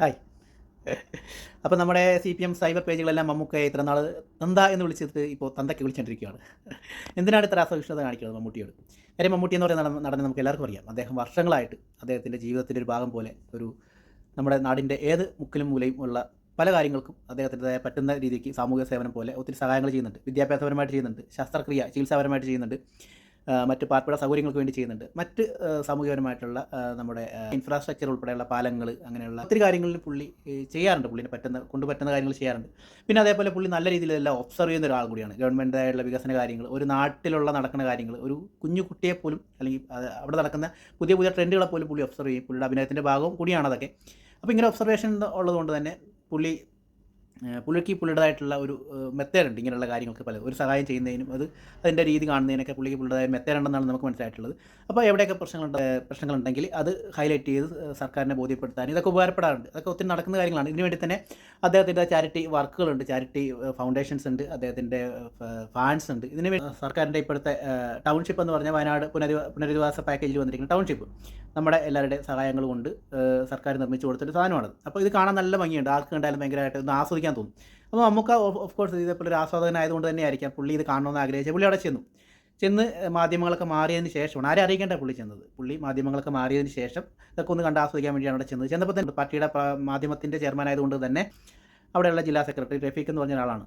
Hi. അപ്പോൾ നമ്മുടെ CPM cyber പേജുകളെല്ലാം മമ്മൂക്കയെ ഇത്ര നാൾ തന്ത എന്ന് വിളിച്ചിട്ട് ഇപ്പോൾ തന്തയ്ക്ക് വിളിച്ചുകൊണ്ടിരിക്കുകയാണ്. എന്തിനാണ് ഇത്ര അസഹിഷ്ണുത കാണിക്കുന്നത് മമ്മൂട്ടിയോട്? കാര്യം മമ്മൂട്ടി എന്ന് പറയുന്ന നടനെ നമുക്ക് എല്ലാവർക്കും അറിയാം. അദ്ദേഹം വർഷങ്ങളായിട്ട് അദ്ദേഹത്തിൻ്റെ ജീവിതത്തിൻ്റെ ഒരു ഭാഗം പോലെ നമ്മുടെ നാടിൻ്റെ ഏത് മുക്കിലും മൂലയും ഉള്ള പല കാര്യങ്ങൾക്കും അദ്ദേഹത്തിൻ്റെതായ പറ്റുന്ന രീതിക്ക് സാമൂഹിക സേവനം പോലെ ഒത്തിരി സഹായങ്ങൾ ചെയ്യുന്നുണ്ട്. വിദ്യാഭ്യാസപരമായിട്ട് ചെയ്യുന്നുണ്ട്, ശസ്ത്രക്രിയ ചികിത്സാപരമായിട്ട് ചെയ്യുന്നുണ്ട്, മറ്റ് പാർപ്പിട സൗകര്യങ്ങൾക്ക് വേണ്ടി ചെയ്യുന്നുണ്ട്, മറ്റ് സാമൂഹികപരമായിട്ടുള്ള നമ്മുടെ ഇൻഫ്രാസ്ട്രക്ചർ ഉൾപ്പെടെയുള്ള പാലങ്ങൾ, അങ്ങനെയുള്ള ഒത്തിരി കാര്യങ്ങളിൽ പുള്ളി ചെയ്യാറുണ്ട്. പുള്ളിനെ പറ്റുന്ന കാര്യങ്ങൾ ചെയ്യാറുണ്ട്. പിന്നെ അതേപോലെ പുള്ളി നല്ല രീതിയിലെല്ലാം ഒബ്സർവ് ചെയ്യുന്ന ഒരാൾ കൂടിയാണ്. ഗവൺമെൻറ്റായിട്ടുള്ള വികസന കാര്യങ്ങൾ, ഒരു നാട്ടിലുള്ള നടക്കുന്ന കാര്യങ്ങൾ, ഒരു കുഞ്ഞു കുട്ടിയെ പോലും അല്ലെങ്കിൽ അവിടെ നടക്കുന്ന പുതിയ പുതിയ ട്രെൻഡുകളെ പോലും പുള്ളി ഒബ്സർവ് ചെയ്യും. പുള്ളിയുടെ അഭിനയത്തിൻ്റെ ഭാഗവും കൂടിയാണ് അതൊക്കെ. അപ്പോൾ ഇങ്ങനെ ഒബ്സർവേഷൻ ഉള്ളതുകൊണ്ട് തന്നെ പുള്ളിക്ക് പുള്ളിയുടേതായിട്ടുള്ള ഒരു മെത്തേഡുണ്ട് ഇങ്ങനെയുള്ള കാര്യങ്ങൾക്ക്. ഒരു സഹായം ചെയ്യുന്നതിനും അതിൻ്റെ രീതി കാണുന്നതിനൊക്കെ പുള്ളിയുടേതായ മെത്തേഡുണ്ടെന്നാണ് നമുക്ക് മനസ്സിലായിട്ടുള്ളത്. അപ്പോൾ എവിടെയൊക്കെ പ്രശ്നങ്ങളുണ്ടെങ്കിൽ അത് ഹൈലൈറ്റ് ചെയ്ത് സർക്കാരിനെ ബോധ്യപ്പെടുത്താൻ ഇതൊക്കെ ഉപകാരപ്പെടാറുണ്ട്. അതൊക്കെ ഒത്തിരി നടക്കുന്ന കാര്യങ്ങളാണ്. ഇതിനു വേണ്ടി തന്നെ അദ്ദേഹത്തിൻ്റെ ചാരിറ്റി വർക്കുകളുണ്ട്, ചാരിറ്റി ഫൗണ്ടേഷൻസ് ഉണ്ട്, അദ്ദേഹത്തിൻ്റെ ഫാൻസ് ഉണ്ട്. ഇതിന് വേണ്ടി സർക്കാരിൻ്റെ ഇപ്പോഴത്തെ ടൗൺഷിപ്പ് എന്ന് പറഞ്ഞാൽ വയനാട് പുനരധിവാസ പാക്കേജിൽ വന്നിരിക്കുന്ന ടൗൺഷിപ്പ് നമ്മുടെ എല്ലാവരുടെയും സഹായങ്ങൾ കൊണ്ട് സർക്കാർ നിർമ്മിച്ചു കൊടുത്തൊരു സാധനമാണത്. അപ്പോൾ ഇത് കാണാൻ നല്ല ഭംഗിയുണ്ട്. ആർക്ക് കണ്ടാലും ഭയങ്കരമായിട്ട് ഒന്ന് ആസ്വദിക്കാൻ തോന്നും. അപ്പോൾ നമുക്ക് ഓഫ് കോഴ്സ് ഇതേപോലെ ഒരു ആസ്വാദകനായതുകൊണ്ട് തന്നെ ആയിരിക്കാം പുള്ളി ഇത് കാണണമെന്ന് ആഗ്രഹിച്ച പുള്ളി അവിടെ ചെന്ന് മാധ്യമങ്ങളൊക്കെ മാറിയതിന് ശേഷമാണ്, ആരെ അറിയിക്കേണ്ട പുള്ളി ചെന്നത്. പുള്ളി മാധ്യമങ്ങളൊക്കെ മാറിയതിന് ശേഷം ഇതൊക്കെ ഒന്ന് കണ്ട് ആസ്വദിക്കാൻ വേണ്ടിയാണ് അവിടെ ചെന്നപ്പോൾ തന്നെ പാർട്ടിയുടെ മാധ്യമത്തിൻ്റെ ചെയർമാൻ ആയതുകൊണ്ട് തന്നെ അവിടെയുള്ള ജില്ലാ സെക്രട്ടറി റഫീഖ് എന്ന് പറഞ്ഞ ഒരാളാണ്.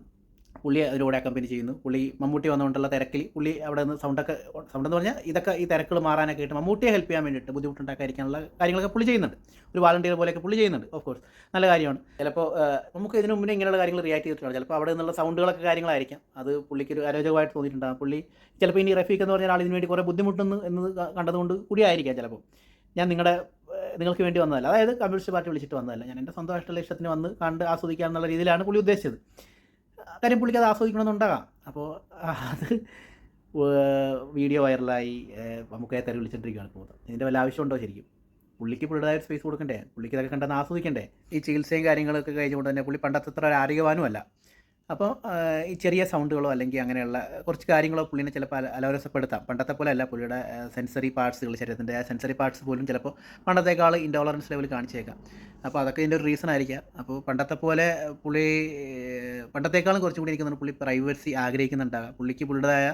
പുള്ളി അതിലൂടെ അക്കമ്പനി ചെയ്യുന്നു. മമ്മൂട്ടി വന്നുകൊണ്ടുള്ള തിരക്കിൽ പുള്ളി അവിടെ നിന്ന് സൗണ്ടെന്ന് പറഞ്ഞാൽ ഈ തിരക്കുകൾ മാറാനൊക്കെ ആയിട്ട് മമ്മൂട്ടിയെ ഹെൽപ്പ് ചെയ്യാൻ വേണ്ടിയിട്ട് ബുദ്ധിമുട്ടുണ്ടാക്കാതിരിക്കാനുള്ള കാര്യങ്ങളൊക്കെ പുള്ളി ചെയ്യുന്നുണ്ട്. ഒരു വാളണ്ടിയർ പോലെയൊക്കെ പുള്ളി ചെയ്യുന്നുണ്ട്. ഓഫ് കോഴ്സ് നല്ല കാര്യമാണ്. ചിലപ്പോൾ നമുക്ക് ഇതിനു മുന്നേ ഇങ്ങനെയുള്ള കാര്യങ്ങൾ റിയാക്ട് ചെയ്തിട്ടുണ്ടാകും. ചിലപ്പോൾ അവിടെ നിന്നുള്ള സൗണ്ടുകളൊക്കെ കാര്യങ്ങളായിരിക്കാം, അത് പുള്ളിക്ക് ഒരു അരോചകമായിട്ട് തോന്നിയിട്ടുണ്ടാകും. പുള്ളി ചിലപ്പോൾ ഇനി റഫീഖ് എന്ന് പറഞ്ഞ ആൾ ഇതിനു വേണ്ടി കുറേ ബുദ്ധിമുട്ടുന്നു എന്നത് കണ്ടതുകൊണ്ട് കൂടിയായിരിക്കാം. ചിലപ്പോൾ ഞാൻ നിങ്ങൾക്ക് വേണ്ടി വന്നതല്ല, അതായത് കമ്മ്യൂണിസ്റ്റ് പാർട്ടി വിളിച്ചിട്ട് വന്നതല്ല, ഞാൻ എൻ്റെ സ്വന്തം ഇഷ്ടത്തിന് വന്ന് കണ്ട് ആസ്വദിക്കുക എന്നുള്ള രീതിയിലാണ് പുള്ളി ഉദ്ദേശിച്ചത്. കാര്യം പുള്ളിക്ക് അത് ആസ്വദിക്കണമെന്നുണ്ടാകാം. അപ്പോൾ അത് വീഡിയോ വൈറലായി നമുക്ക് തെറി വിളിച്ചിട്ടിരിക്കുകയാണ് ഇപ്പോൾ. ഇതിൻ്റെ വല്ല ആവശ്യമുണ്ടോ? ശരിക്കും പുള്ളിയുടേതായ സ്പേസ് കൊടുക്കണ്ടേ? പുള്ളിക്ക് ഇതൊക്കെ കണ്ടെന്ന് ആസ്വദിക്കണ്ടേ? ഈ ചികിത്സയും കാര്യങ്ങളൊക്കെ കഴിഞ്ഞുകൊണ്ട് തന്നെ പുള്ളി പണ്ടത്തെ അത്ര ആരോഗ്യവാനുമല്ല. അപ്പോൾ ഈ ചെറിയ സൗണ്ടുകളോ അല്ലെങ്കിൽ അങ്ങനെയുള്ള കുറച്ച് കാര്യങ്ങളോ പുള്ളിനെ ചിലപ്പോൾ അലോരസപ്പെടുത്താം. പണ്ടത്തെ പോലെ അല്ല, പുള്ളിയുടെ സെൻസറി പാർട്സുകൾ, ശരീരത്തിൻ്റെ സെൻസറി പാർട്സ് പോലും ചിലപ്പോൾ പണ്ടത്തേക്കാൾ ഇൻടോളറൻസ് ലെവൽ കാണിച്ചേക്കാം. അപ്പോൾ അതൊക്കെ ഇതിൻ്റെ ഒരു റീസൺ ആയിരിക്കാം. അപ്പോൾ പണ്ടത്തേക്കാളും കുറച്ചും കൂടി എനിക്ക് പുള്ളി പ്രൈവസി ആഗ്രഹിക്കുന്നുണ്ടാകാം. പുള്ളിയുടേതായ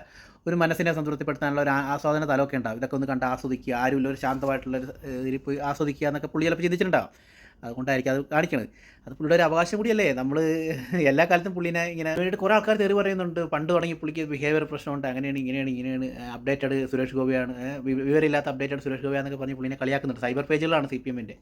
ഒരു മനസ്സിനെ സംതൃപ്തിപ്പെടുത്താനുള്ള ഒരു ആസ്വാദന തലമൊക്കെ ഉണ്ടാകും. ഇതൊക്കെ ഒന്ന് കണ്ട് ആസ്വദിക്കുക, ആരുമില്ല ഒരു ശാന്തമായിട്ടുള്ളൊരു ഇരിപ്പ് ആസ്വദിക്കുക എന്നൊക്കെ പുള്ളി ചിലപ്പോൾ ചിന്തിച്ചിട്ടുണ്ടാകും. അതുകൊണ്ടായിരിക്കും അത് കാണിക്കണത്. അത് പുള്ളിയുടെ ഒരു അവകാശം കൂടിയല്ലേ. നമ്മൾ എല്ലാ കാലത്തും പുള്ളിനെ ഇങ്ങനെ വേണ്ടിയിട്ട് കുറേ ആൾക്കാർ തെറി പറയുന്നുണ്ട്. പണ്ട് തുടങ്ങി പുള്ളിക്ക് ബിഹേവിയർ പ്രശ്നമുണ്ട്, ഇങ്ങനെയാണ് അപ്ഡേറ്റഡ് സുരേഷ് ഗോപിയാണ്, വിവരമില്ലാത്ത അപ്ഡേറ്റഡ് സുരേഷ് ഗോപിയാന്നൊക്കെ പറഞ്ഞ് പുള്ളിനെ കളിയാക്കുന്നുണ്ട്. സൈബർ പേജുകളാണ് CPM-ൻ്റെ.